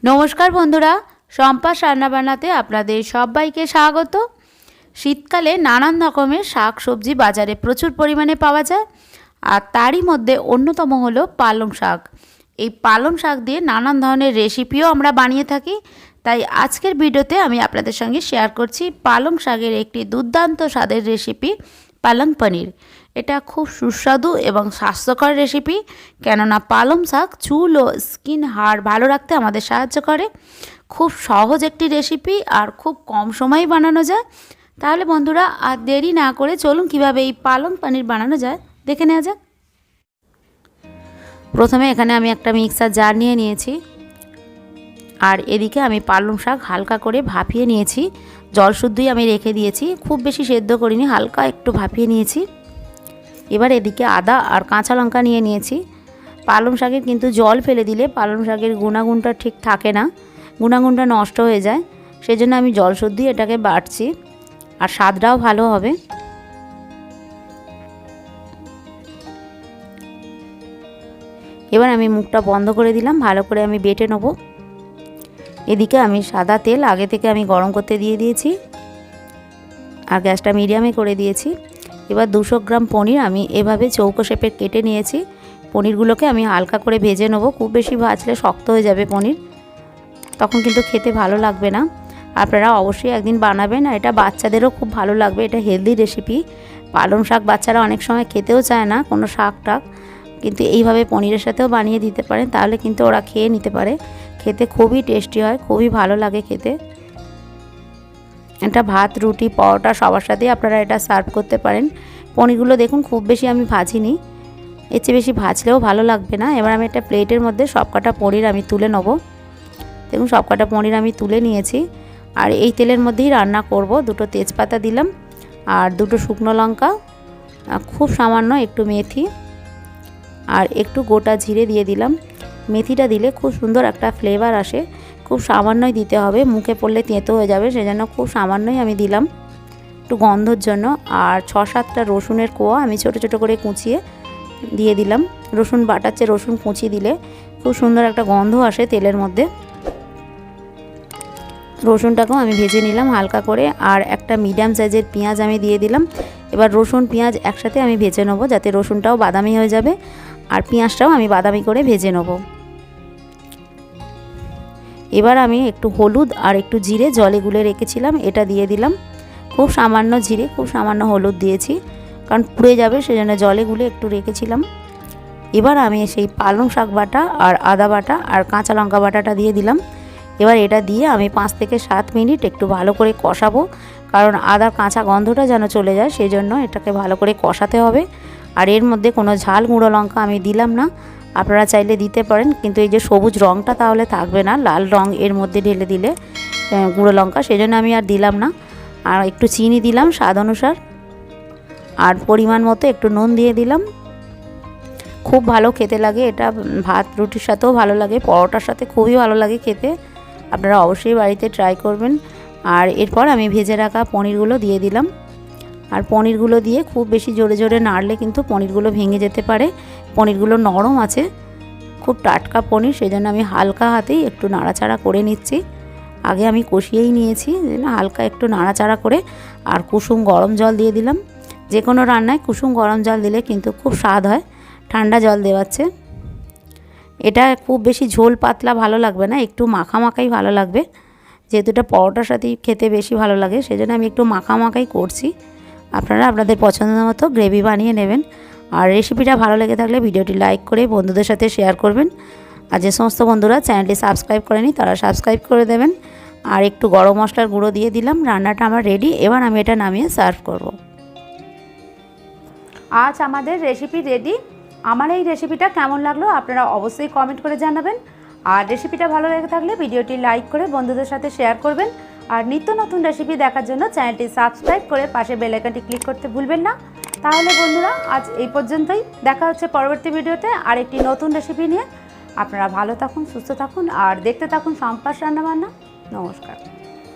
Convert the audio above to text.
নমস্কার বন্ধুরা, সম্পাস রান্নাবান্নাতে আপনাদের সবাইকে স্বাগত। শীতকালে নানান রকমের শাক সবজি বাজারে প্রচুর পরিমাণে পাওয়া যায়, আর তারই মধ্যে অন্যতম হলো পালং শাক। এই পালং শাক দিয়ে নানান ধরনের রেসিপিও আমরা বানিয়ে থাকি। তাই আজকের ভিডিওতে আমি আপনাদের সঙ্গে শেয়ার করছি পালং শাকের একটি দুর্দান্ত স্বাদের রেসিপি, পালং পনির। এটা খুব সুস্বাদু এবং স্বাস্থ্যকর রেসিপি, কেননা পালং শাক চুল ও স্কিন হাড় ভালো রাখতে আমাদের সাহায্য করে। খুব সহজ একটি রেসিপি আর খুব কম সময়ে বানানো যায়। তাহলে বন্ধুরা আর দেরি না করে চলুন কিভাবে এই পালং পনির বানানো যায় দেখে নেওয়া যাক। প্রথমে এখানে আমি একটা মিক্সার জার নিয়ে নিয়েছি, আর এদিকে আমি পালং শাক হালকা করে ভাপিয়ে নিয়েছি। জল শুদ্ধই আমি রেখে দিয়েছি, খুব বেশি সেদ্ধ করিনি, হালকা একটু ভাপিয়ে নিয়েছি। এবার এদিকে আদা আর কাঁচা লঙ্কা নিয়ে নিয়েছি। পালং শাকের কিন্তু জল ফেলে দিলে পালং শাকের গুণাগুণটা ঠিক থাকে না, গুণাগুণটা নষ্ট হয়ে যায়। সেজন্য আমি জল শুদ্ধই এটাকে বাটছি, আর স্বাদটাও ভালো হবে। এবার আমি মুখটা বন্ধ করে দিলাম, ভালো করে আমি বেটে নেব। এদিকে আমি সাদা তেল আগে থেকে আমি গরম করতে দিয়ে দিয়েছি, আর গ্যাসটা মিডিয়ামে করে দিয়েছি। এবার 200 গ্রাম পনির আমি এভাবে চৌকো শেপে কেটে নিয়েছি। পনিরগুলোকে আমি হালকা করে ভেজে নেব, খুব বেশি ভাজলে শক্ত হয়ে যাবে পনির, তখন কিন্তু খেতে ভালো লাগবে না। আপনারা অবশ্যই একদিন বানাবেন, আর এটা বাচ্চাদেরও খুব ভালো লাগবে। এটা হেলদি রেসিপি। পালং শাক বাচ্চারা অনেক সময় খেতেও চায় না কোনো শাক টাক, কিন্তু এইভাবে পনিরের সাথেও বানিয়ে দিতে পারেন, তাহলে কিন্তু ওরা খেয়ে নিতে পারে। খেতে খুবই টেস্টি হয়, খুবই ভালো লাগে খেতে। এটা ভাত, রুটি, পরোটা সবার সাথেই আপনারা এটা সার্ভ করতে পারেন। পনিরগুলো দেখুন খুব বেশি আমি ভাজিনি, এর চেয়ে বেশি ভাজলেও ভালো লাগবে না। এবার আমি একটা প্লেটের মধ্যে সবকটা পনির আমি তুলে নেব। দেখুন সবকটা পনির আমি তুলে নিয়েছি, আর এই তেলের মধ্যেই রান্না করব। 2টো তেজপাতা দিলাম, আর 2টো শুকনো লঙ্কা, খুব সামান্য একটু মেথি, আর একটু গোটা জিরে দিয়ে দিলাম। মেথিটা দিলে খুব সুন্দর একটা ফ্লেভার আসে, খুব সামান্যই দিতে হবে, মুখে পড়লে তেঁতো হয়ে যাবে, সেজন্য খুব সামান্যই আমি দিলাম একটু গন্ধর জন্য। আর 6-7টা রসুনের কোয়া আমি ছোট ছোট করে কুচিয়ে দিয়ে দিলাম। রসুন বাটাচ্ছে, রসুন কুচি দিলে খুব সুন্দর একটা গন্ধ আসে তেলের মধ্যে। রসুনটাকেও আমি ভেজে নিলাম হালকা করে, আর একটা মিডিয়াম সাইজের পেঁয়াজ আমি দিয়ে দিলাম। এবার রসুন পেঁয়াজ একসাথে আমি ভেজে নেব, যাতে রসুনটাও বাদামি হয়ে যাবে, আর পেঁয়াজটাও আমি বাদামি করে ভেজে নেব। এবার আমি একটু হলুদ আর একটু জিরে জলে গুলে রেখেছিলাম, এটা দিয়ে দিলাম। খুব সামান্য জিরে, খুব সামান্য হলুদ দিয়েছি, কারণ পুড়ে যাবে, সেজন্য জলে গুলে একটু রেখেছিলাম। এবার আমি সেই পালং শাক বাটা আর আদা বাটা আর কাঁচা লঙ্কা বাটাটা দিয়ে দিলাম। এবার এটা দিয়ে আমি 5 থেকে 7 মিনিট একটু ভালো করে কষাবো, কারণ আদার কাঁচা গন্ধটা যেন চলে যায়, সেই জন্য এটাকে ভালো করে কষাতে হবে। আর এর মধ্যে কোনো ঝাল গুঁড়ো লঙ্কা আমি দিলাম না, আপনারা চাইলে দিতে পারেন, কিন্তু এই যে সবুজ রঙটা তাহলে থাকবে না, লাল রঙ এর মধ্যে ঢেলে দিলে গুঁড়ো লঙ্কা, সেই জন্য আমি আর দিলাম না। আর একটু চিনি দিলাম স্বাদ অনুসার, আর পরিমাণ মতো একটু নুন দিয়ে দিলাম। খুব ভালো খেতে লাগে এটা, ভাত রুটির সাথেও ভালো লাগে, পরোটার সাথে খুবই ভালো লাগে খেতে। আপনারা অবশ্যই বাড়িতে ট্রাই করবেন। আর এরপর আমি ভেজে রাখা পনিরগুলো দিয়ে দিলাম, আর পনিরগুলো দিয়ে খুব বেশি জোরে জোরে নাড়লে কিন্তু পনিরগুলো ভেঙে যেতে পারে। পনিরগুলো নরম আছে, খুব টাটকা পনির, সেই জন্য আমি হালকা হাতেই একটু নাড়াচাড়া করে নিচ্ছি। আগে আমি কষিয়েই নিয়েছি, হালকা একটু নাড়াচাড়া করে, আর কুসুম গরম জল দিয়ে দিলাম। যে কোনো রান্নায় কুসুম গরম জল দিলে কিন্তু খুব স্বাদ হয়, ঠান্ডা জল দেওয়াচ্ছে। এটা খুব বেশি ঝোল পাতলা ভালো লাগবে না, একটু মাখা মাখাই ভালো লাগবে, যেহেতু এটা পরোটার সাথেই খেতে বেশি ভালো লাগে, সেজন্য আমি একটু মাখা মাখাই করছি। আপনারা আপনাদের পছন্দ মতো গ্রেভি বানিয়ে নেবেন। আর রেসিপিটা ভালো লেগে থাকলে ভিডিওটি লাইক করে বন্ধুদের সাথে শেয়ার করবেন। আর যে সমস্ত বন্ধুরা চ্যানেলটি সাবস্ক্রাইব করেনি তারা সাবস্ক্রাইব করে দেবেন। আর একটু গরম মশলার গুঁড়ো দিয়ে দিলাম। রান্নাটা আমার রেডি, এবার আমি এটা নামিয়ে সার্ভ করব। আজ আমাদের রেসিপি রেডি। আমার এই রেসিপিটা কেমন লাগলো আপনারা অবশ্যই কমেন্ট করে জানাবেন। আর রেসিপিটা ভালো লেগে থাকলে ভিডিওটি লাইক করে বন্ধুদের সাথে শেয়ার করবেন। আর নিত্য নতুন রেসিপি দেখার জন্য চ্যানেলটি সাবস্ক্রাইব করে পাশে বেল আইকনটি ক্লিক করতে ভুলবেন না। তাহলে বন্ধুরা আজ এই পর্যন্তই, দেখা হচ্ছে পরবর্তী ভিডিওতে আর একটি নতুন রেসিপি নিয়ে। আপনারা ভালো থাকুন, সুস্থ থাকুন, আর দেখতে থাকুন সম্পাস রান্নাবান্না। নমস্কার।